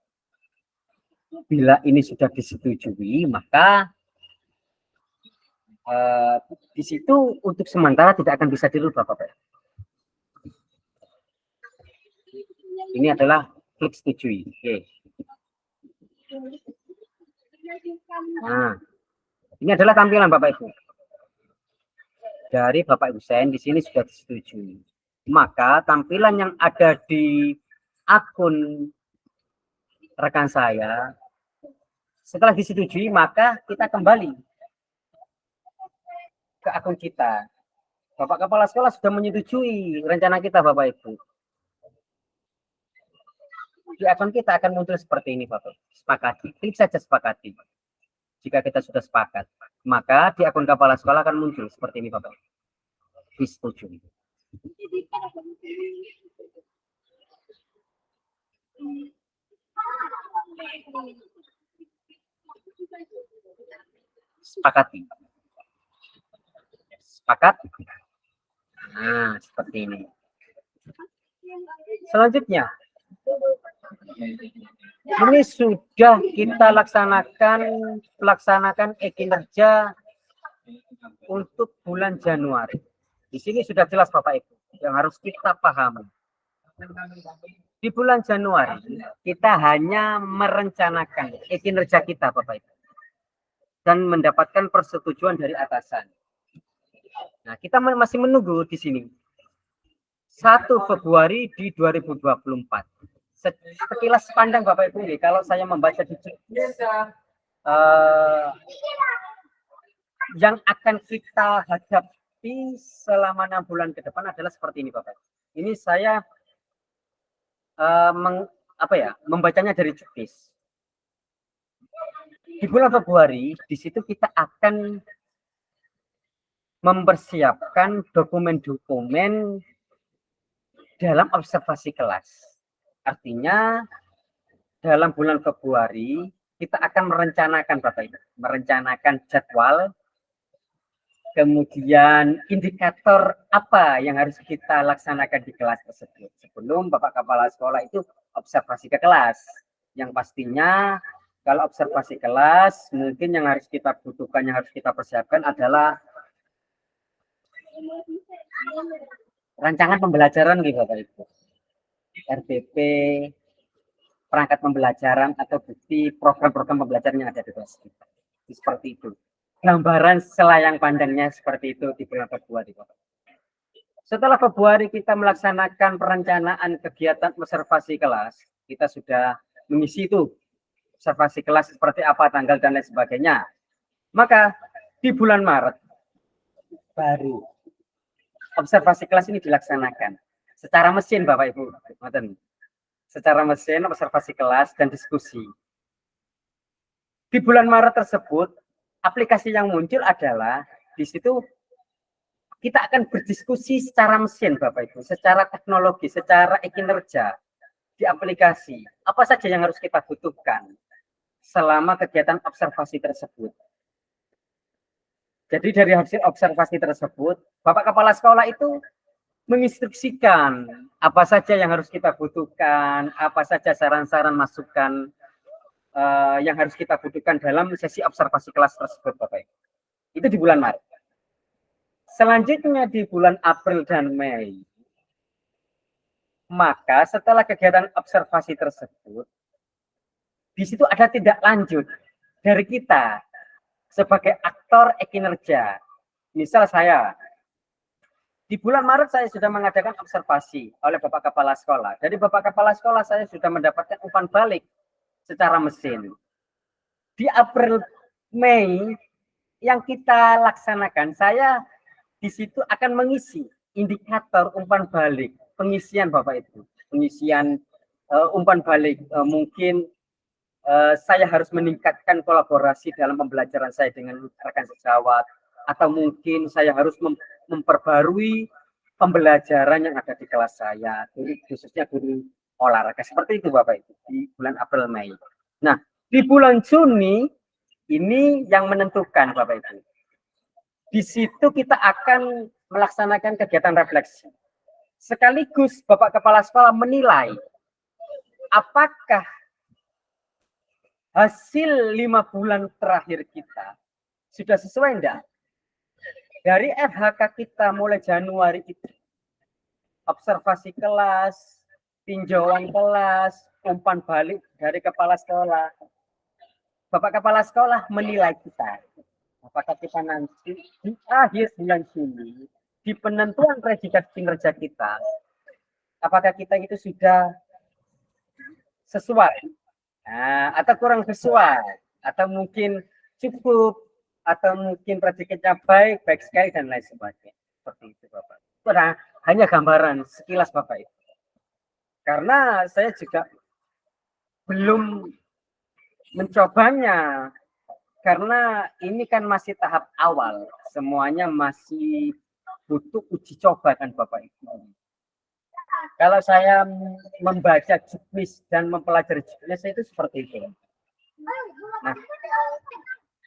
Bila ini sudah disetujui, maka di situ untuk sementara tidak akan bisa dirubah Bapak. Ini adalah klik setujui. Oke. Nah, ini adalah tampilan Bapak Ibu. Dari Bapak Ibu Sen di sini sudah disetujui. Maka tampilan yang ada di akun rekan saya setelah disetujui, maka kita kembali ke akun kita. Bapak kepala sekolah sudah menyetujui rencana kita Bapak Ibu. Di akun kita akan muncul seperti ini Bapak. Sepakati, klik saja sepakati. Jika kita sudah sepakat, maka di akun kepala sekolah akan muncul seperti ini Bapak. Disetujui. Sepakati. Sepakat? Nah, seperti ini. Selanjutnya, ini sudah kita laksanakan kinerja untuk bulan Januari. Di sini sudah jelas Bapak Ibu yang harus kita pahami. Di bulan Januari kita hanya merencanakan kinerja kita Bapak Ibu dan mendapatkan persetujuan dari atasan. Nah, kita masih menunggu di sini. 1 Februari di 2024. Sekilas pandang Bapak Ibu, kalau saya membaca di yang akan kita hadapi selama 6 bulan ke depan adalah seperti ini Bapak. Ini saya membacanya dari juknis. Di bulan Februari, di situ kita akan mempersiapkan dokumen-dokumen dalam observasi kelas. Artinya dalam bulan Februari kita akan merencanakan Bapak Ibu, merencanakan jadwal, kemudian indikator apa yang harus kita laksanakan di kelas tersebut. Sebelum Bapak Kepala Sekolah itu observasi ke kelas, yang pastinya kalau observasi kelas mungkin yang harus kita butuhkan, yang harus kita persiapkan adalah rancangan pembelajaran gitu Bapak Ibu, RPP, perangkat pembelajaran atau bukti program-program pembelajaran yang ada di kelas kita. Seperti itu. Gambaran selayang pandangnya seperti itu di bulan Februari. Setelah Februari kita melaksanakan perencanaan kegiatan observasi kelas, kita sudah mengisi itu observasi kelas seperti apa, tanggal dan lain sebagainya. Maka di bulan Maret baru observasi kelas ini dilaksanakan secara mesin Bapak Ibu. Secara mesin observasi kelas dan diskusi. Di bulan Maret tersebut aplikasi yang muncul adalah di situ kita akan berdiskusi secara mesin Bapak Ibu, secara teknologi, secara kinerja di aplikasi. Apa saja yang harus kita butuhkan selama kegiatan observasi tersebut. Jadi dari hasil observasi tersebut, Bapak Kepala Sekolah itu menginstruksikan apa saja yang harus kita butuhkan, apa saja saran-saran masukan yang harus kita butuhkan dalam sesi observasi kelas tersebut Bapak Ibu. Itu di bulan Maret. Selanjutnya di bulan April dan Mei, maka setelah kegiatan observasi tersebut, di situ ada tindak lanjut dari kita sebagai aktor kinerja. Misal saya, di bulan Maret saya sudah mengadakan observasi oleh Bapak Kepala Sekolah. Dari Bapak Kepala Sekolah saya sudah mendapatkan umpan balik secara mesin. Di April, Mei yang kita laksanakan, saya di situ akan mengisi indikator umpan balik, pengisian Bapak Ibu, pengisian umpan balik. Mungkin saya harus meningkatkan kolaborasi dalam pembelajaran saya dengan rekan sejawat, atau mungkin saya harus memperbarui pembelajaran yang ada di kelas saya, khususnya guru olahraga. Seperti itu Bapak Ibu di bulan April Mei. Nah, di bulan Juni ini yang menentukan Bapak Ibu. Di situ kita akan melaksanakan kegiatan refleksi. Sekaligus Bapak Kepala Sekolah menilai apakah hasil 5 bulan terakhir kita sudah sesuai enggak? Dari FHK kita mulai Januari itu, observasi kelas, tinjauan kelas, umpan balik dari kepala sekolah. Bapak Kepala Sekolah menilai kita. Apakah kita nanti di akhir bulan Juni, di penentuan predikat kinerja kita, apakah kita itu sudah sesuai, atau kurang sesuai, atau mungkin cukup, atau mungkin predikatnya baik, baik sekali, dan lain sebagainya. Seperti itu Bapak. Itu hanya gambaran sekilas Bapak Ibu. Karena saya juga belum mencobanya, karena ini kan masih tahap awal, semuanya masih butuh uji coba kan Bapak Ibu. Kalau saya membaca juknis dan mempelajari juknis itu seperti itu. Nah,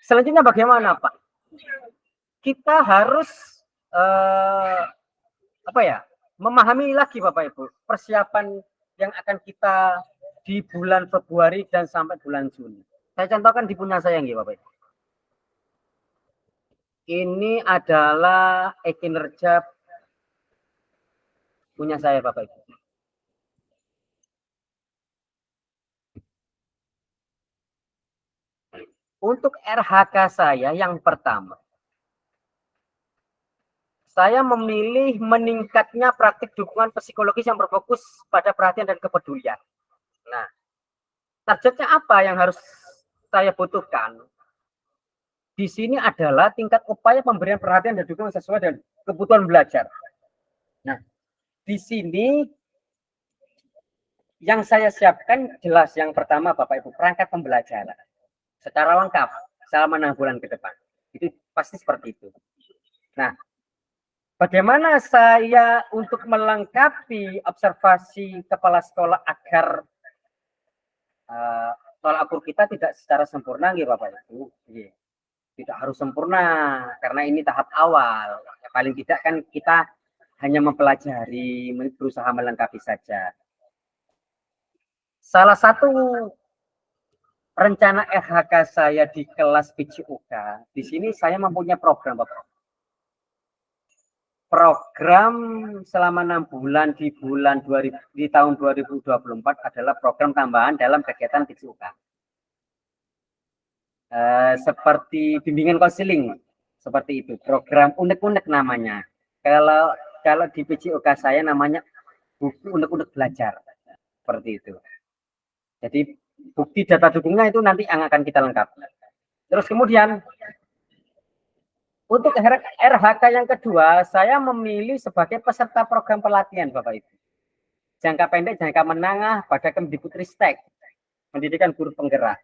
selanjutnya bagaimana Pak? Kita harus memahami lagi Bapak Ibu persiapan yang akan kita di bulan Februari dan sampai bulan Juni. Saya contohkan di punya saya nggih Bapak Ibu. Ini adalah kinerja punya saya Bapak Ibu. Untuk RHK saya yang pertama, saya memilih meningkatnya praktik dukungan psikologis yang berfokus pada perhatian dan kepedulian. Nah, targetnya apa yang harus saya butuhkan? Di sini adalah tingkat upaya pemberian perhatian dan dukungan sesuai dengan kebutuhan belajar. Nah, di sini yang saya siapkan jelas yang pertama Bapak Ibu, perangkat pembelajaran secara lengkap selama 6 bulan ke depan. Itu pasti seperti itu. Nah, Bagaimana saya untuk melengkapi observasi kepala sekolah agar tolak ukur kita tidak secara sempurna, gitu Bapak Ibu. Tidak harus sempurna karena ini tahap awal. Ya, paling tidak kan kita hanya mempelajari, berusaha melengkapi saja. Salah satu rencana RHK saya di kelas PJOK, di sini saya mempunyai program Bapak. Program selama 6 bulan di tahun 2024 adalah program tambahan dalam kegiatan PJOK. Seperti bimbingan konseling, seperti itu. Program unek-unek namanya. Kalau di PJOK saya namanya buku unek-unek belajar, seperti itu. Jadi bukti data dukungnya itu nanti yang akan kita lengkapi. Terus kemudian untuk RHK yang kedua, saya memilih sebagai peserta program pelatihan Bapak Ibu. Jangka pendek, jangka menengah pada Kemdikbudristek, pendidikan guru penggerak.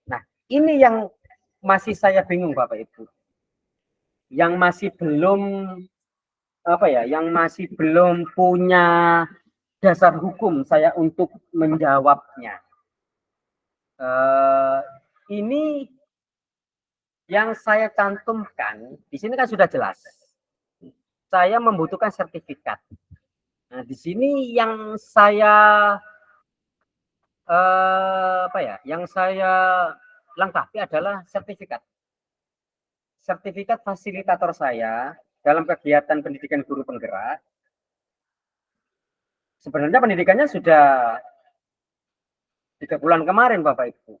Nah, ini yang masih saya bingung Bapak Ibu. Yang masih belum yang masih belum punya dasar hukum saya untuk menjawabnya. Ini yang saya cantumkan di sini kan sudah jelas. Saya membutuhkan sertifikat. Nah, di sini yang saya yang saya lengkapi adalah sertifikat. Sertifikat fasilitator saya dalam kegiatan pendidikan guru penggerak. Sebenarnya pendidikannya sudah 3 bulan kemarin Bapak Ibu.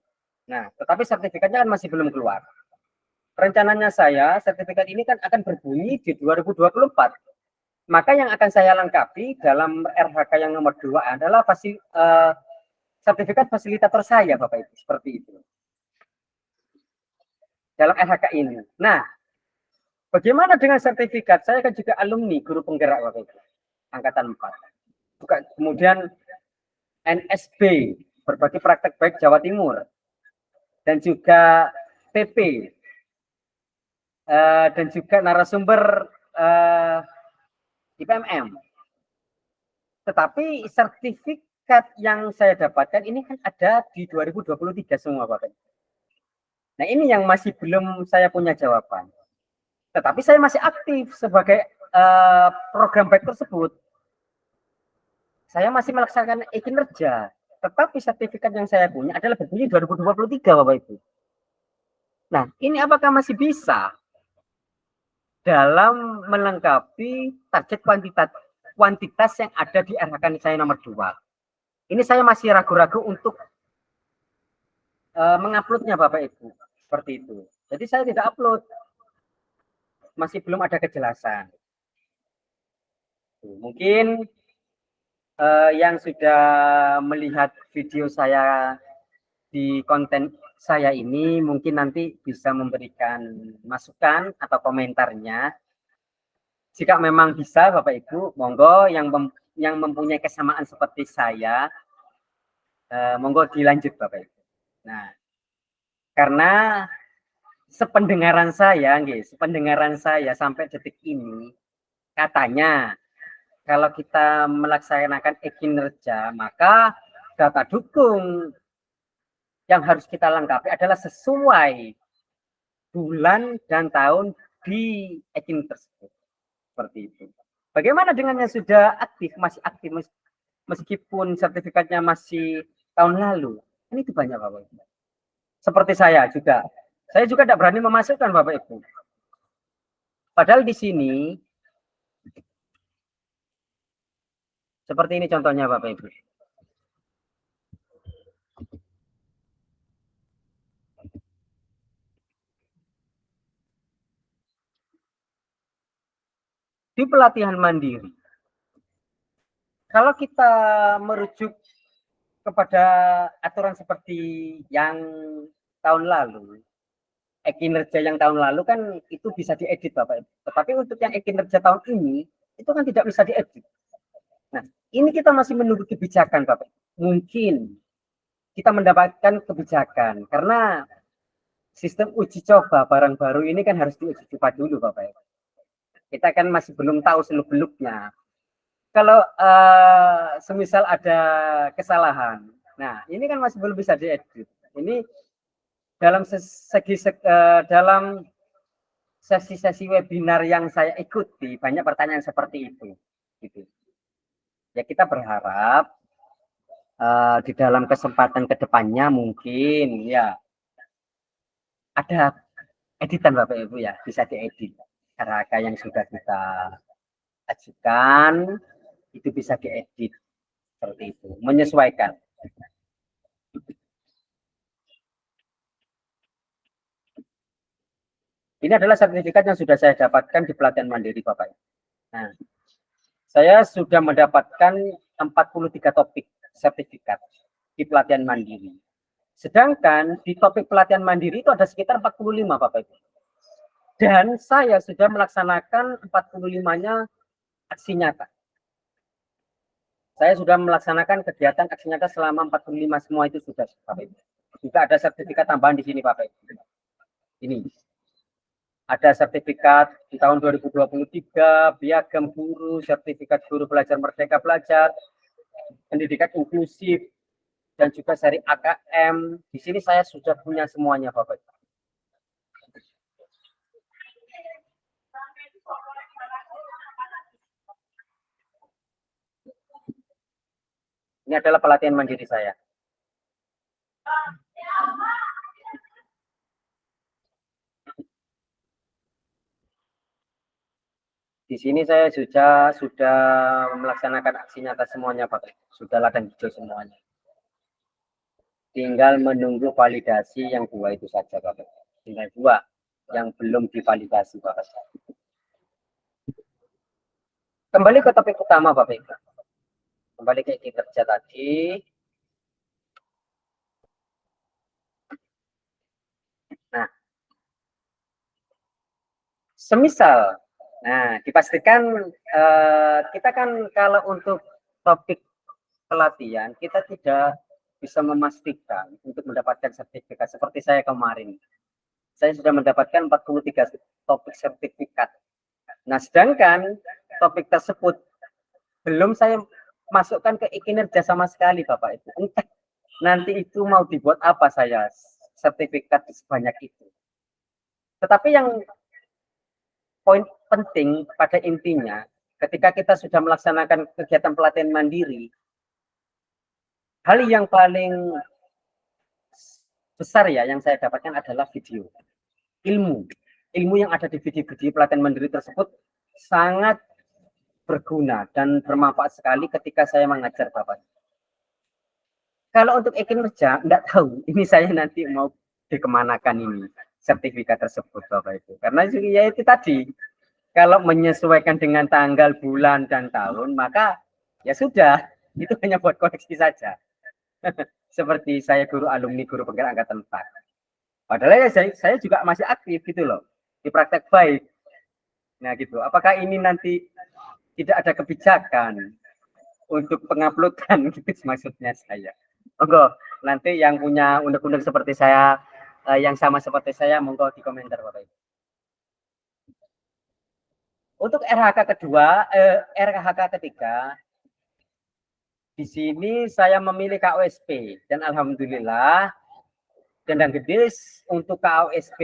Nah, tetapi sertifikatnya kan masih belum keluar. Rencananya saya, sertifikat ini kan akan berbunyi di 2024. Maka yang akan saya lengkapi dalam RHK yang nomor 2 adalah sertifikat fasilitator saya, Bapak Ibu, seperti itu. Dalam RHK ini. Nah, bagaimana dengan sertifikat? Saya kan juga alumni guru penggerak, Bapak Ibu, angkatan 4. Kemudian NSB, berbagi praktek baik Jawa Timur, dan juga PP, dan juga narasumber IPMM. Tetapi sertifikat yang saya dapatkan ini kan ada di 2023 semua Bapak. Nah ini yang masih belum saya punya jawaban. Tetapi saya masih aktif sebagai program baik tersebut. Saya masih melaksanakan kinerja. Tetapi sertifikat yang saya punya adalah berbunyi 2023 Bapak Ibu. Nah ini apakah masih bisa dalam melengkapi target kuantitas yang ada di RHK saya nomor 2. Ini saya masih ragu-ragu untuk menguploadnya Bapak Ibu. Seperti itu. Jadi saya tidak upload. Masih belum ada kejelasan. Mungkin yang sudah melihat video saya di konten saya ini mungkin nanti bisa memberikan masukan atau komentarnya. Jika memang bisa Bapak Ibu, monggo yang mempunyai kesamaan seperti saya, monggo dilanjut Bapak Ibu. Nah, karena sependengaran saya sampai detik ini, katanya kalau kita melaksanakan kinerja, maka data dukung yang harus kita lengkapi adalah sesuai bulan dan tahun di kinerja tersebut. Seperti itu. Bagaimana dengan yang sudah aktif, masih aktif meskipun sertifikatnya masih tahun lalu? Ini itu banyak Bapak Ibu. Seperti saya juga tidak berani memasukkan Bapak Ibu. Padahal di sini seperti ini contohnya Bapak Ibu. Di pelatihan mandiri, kalau kita merujuk kepada aturan seperti yang tahun lalu, kinerja yang tahun lalu kan itu bisa diedit Bapak Ibu. Tetapi untuk yang kinerja tahun ini itu kan tidak bisa diedit. Nah, ini kita masih menunggu kebijakan Bapak. Mungkin kita mendapatkan kebijakan karena sistem uji coba barang baru ini kan harus diuji coba dulu Bapak Ibu. Kita kan masih belum tahu seluk-beluknya. Kalau semisal ada kesalahan, nah ini kan masih belum bisa diedit. Ini dalam dalam sesi-sesi webinar yang saya ikuti banyak pertanyaan seperti itu. Gitu. Ya kita berharap di dalam kesempatan kedepannya mungkin ya ada editan Bapak Ibu ya, bisa diedit. RHK yang sudah kita ajukan itu bisa diedit seperti itu, menyesuaikan. Ini adalah sertifikat yang sudah saya dapatkan di pelatihan mandiri Bapak. Nah, saya sudah mendapatkan 43 topik sertifikat di pelatihan mandiri. Sedangkan di topik pelatihan mandiri itu ada sekitar 45 Bapak Ibu. Dan saya sudah melaksanakan 45-nya aksi nyata. Saya sudah melaksanakan kegiatan aksi nyata selama 45 semua itu sudah Bapak Ibu. Juga ada sertifikat tambahan di sini Bapak Ibu. Ini ada sertifikat di tahun 2023, piagam guru, sertifikat guru belajar merdeka belajar, pendidikan inklusif, dan juga seri AKM. Di sini saya sudah punya semuanya, Bapak. Ini adalah pelatihan mandiri saya. Di sini saya sudah melaksanakan aksi nyata semuanya, Pak. Sudah ladang hijau semuanya. Tinggal menunggu validasi yang 2 itu saja, Pak. Tinggal 2 yang belum divalidasi, Pak. Kembali ke topik utama, Bapak Ibu. Kembali ke kinerja tadi. Nah, semisal, nah dipastikan kita kan kalau untuk topik pelatihan kita tidak bisa memastikan untuk mendapatkan sertifikat seperti saya kemarin. Saya sudah mendapatkan 43 topik sertifikat. Nah, sedangkan topik tersebut belum saya masukkan ke kinerja sama sekali, Bapak Ibu. Entah nanti itu mau dibuat apa saya sertifikat sebanyak itu. Tetapi yang poin penting pada intinya, ketika kita sudah melaksanakan kegiatan pelatihan mandiri, hal yang paling besar ya yang saya dapatkan adalah video. Ilmu yang ada di video-video pelatihan mandiri tersebut sangat berguna dan bermanfaat sekali ketika saya mengajar Bapak. Kalau untuk kinerja, enggak tahu ini saya nanti mau dikemanakan ini sertifikat tersebut Bapak Ibu. Karena ya itu tadi, kalau menyesuaikan dengan tanggal, bulan, dan tahun, maka ya sudah, itu hanya buat koleksi saja. Seperti saya guru alumni, guru penggerak angkatan 4. Padahal ya saya juga masih aktif gitu loh, di praktek baik. Nah gitu, apakah ini nanti tidak ada kebijakan untuk penguploadan gitu maksudnya saya. Monggo, nanti yang punya undang-undang seperti saya, yang sama seperti saya, monggo di komentar Bapak Ibu. Untuk RHK kedua, RHK ketiga, di sini saya memilih KOSP dan alhamdulillah Dendang Gedis untuk KOSP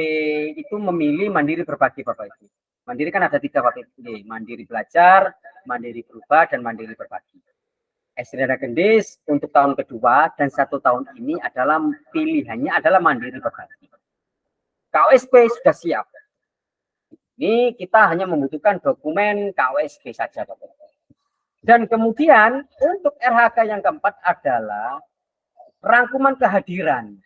itu memilih mandiri berbagi Bapak Ibu. Mandiri kan ada 3 Bapak Ibu, mandiri belajar, mandiri berubah, dan mandiri berbagi. SD Dendang Gedis untuk tahun kedua dan 1 tahun ini adalah pilihannya adalah mandiri berbagi. KOSP sudah siap. Ini kita hanya membutuhkan dokumen KOSP saja, Bapak. Dan kemudian untuk RHK yang keempat adalah rangkuman kehadiran.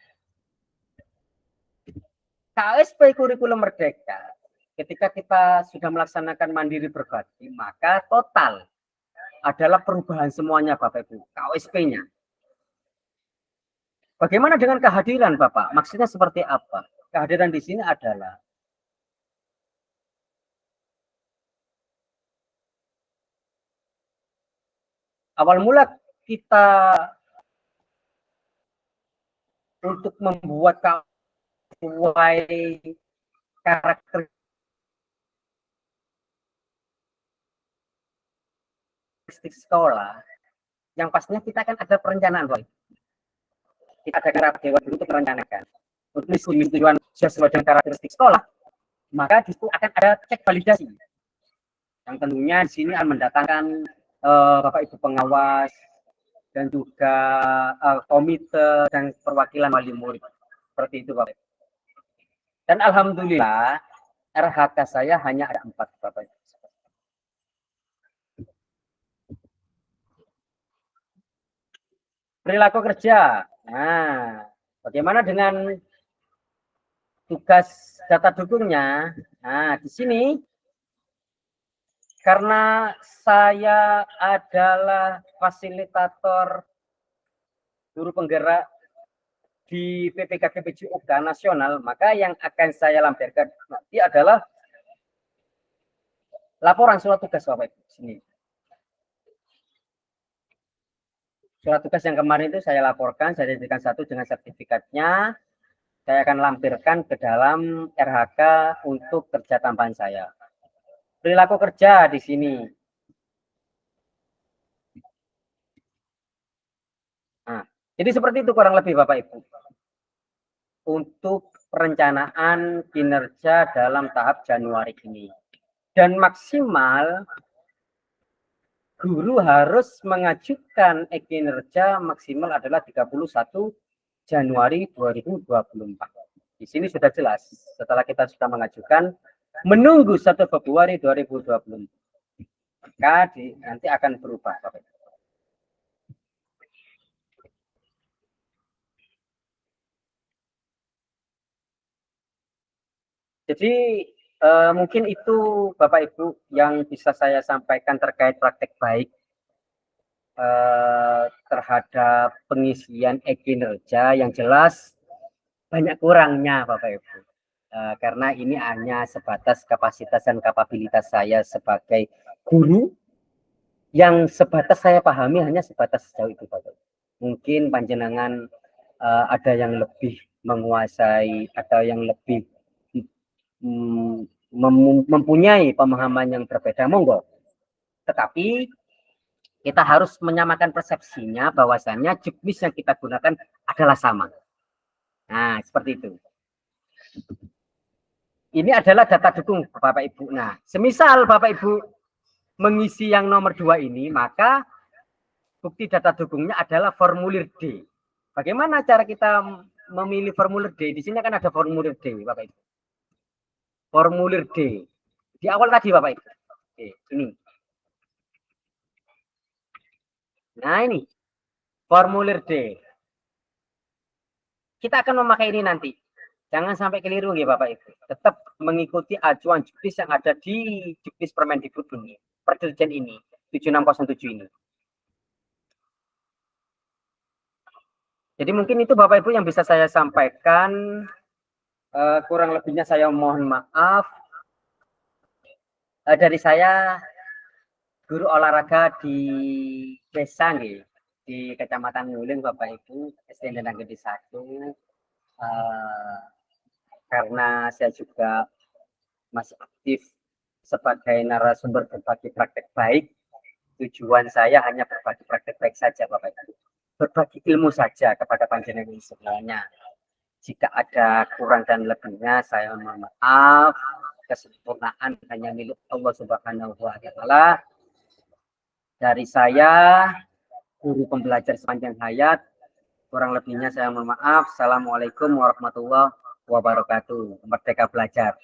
KOSP kurikulum merdeka. Ketika kita sudah melaksanakan mandiri berbagi, maka total adalah perubahan semuanya, Bapak Ibu. KOSP-nya. Bagaimana dengan kehadiran, Bapak? Maksudnya seperti apa? Kehadiran di sini adalah awal mula kita untuk membuat sesuai karakter karakteristik sekolah, yang pastinya kita akan ada perencanaan, Boy. Kita ada rapat dewan guru untuk merencanakan. Untuk tujuan sesuai dengan karakteristik sekolah, maka di situ akan ada cek validasi. Yang tentunya di sini akan mendatangkan Bapak Ibu pengawas dan juga komite dan perwakilan wali murid. Seperti itu, Bapak. Dan alhamdulillah RHK saya hanya ada 4, Bapak. Perilaku kerja. Nah, bagaimana dengan tugas data dukungnya? Nah, di sini karena saya adalah fasilitator guru penggerak di PPKG PJOK nasional, maka yang akan saya lampirkan nanti adalah laporan surat tugas, Bapak Ibu. Sini. Surat tugas yang kemarin itu saya laporkan, saya jadikan satu dengan sertifikatnya. Saya akan lampirkan ke dalam RHK untuk kerja tambahan saya. Perilaku kerja di sini. Nah, jadi seperti itu kurang lebih Bapak Ibu. Untuk perencanaan kinerja dalam tahap Januari ini. Dan maksimal guru harus mengajukan kinerja maksimal adalah 31 Januari 2024. Di sini sudah jelas setelah kita sudah mengajukan menunggu 1 Februari 2024. Maka nanti akan berubah, Bapak. Jadi mungkin itu Bapak Ibu yang bisa saya sampaikan terkait praktek baik terhadap pengisian kinerja. Yang jelas banyak kurangnya Bapak Ibu. Karena ini hanya sebatas kapasitas dan kapabilitas saya sebagai guru, yang sebatas saya pahami hanya sebatas sejauh itu Bapak. Mungkin panjenengan ada yang lebih menguasai atau yang lebih mempunyai pemahaman yang berbeda, monggo. Tetapi kita harus menyamakan persepsinya bahwasannya juknis yang kita gunakan adalah sama. Nah, seperti itu. Ini adalah data dukung Bapak Ibu. Nah, semisal Bapak Ibu mengisi yang nomor 2 ini, maka bukti data dukungnya adalah formulir D. Bagaimana cara kita memilih formulir D? Di sini kan ada formulir D, Bapak Ibu. Formulir D. Di awal tadi, Bapak Ibu. Oke, ini. Nah, ini. Formulir D. Kita akan memakai ini nanti. Jangan sampai keliru ya Bapak Ibu. Tetap mengikuti acuan juknis yang ada di juknis Permendikbud ini. Perdirjen ini. 7607 ini. Jadi mungkin itu Bapak Ibu yang bisa saya sampaikan. Kurang lebihnya saya mohon maaf. Dari saya guru olahraga di desa nih, di Kecamatan Nguling Bapak Ibu, SD Dendang Gede 1. Karena saya juga masih aktif sebagai narasumber berbagi praktek baik. Tujuan saya hanya berbagi praktek baik saja Bapak Ibu. Berbagi ilmu saja kepada panjenengan semuanya. Jika ada kurang dan lebihnya, saya mohon maaf. Kesempurnaan hanya milik Allah Subhanahu wa Ta'ala. Dari saya, guru pembelajar sepanjang hayat, kurang lebihnya saya mohon maaf. Assalamualaikum warahmatullahi wabarakatuh. Merdeka belajar.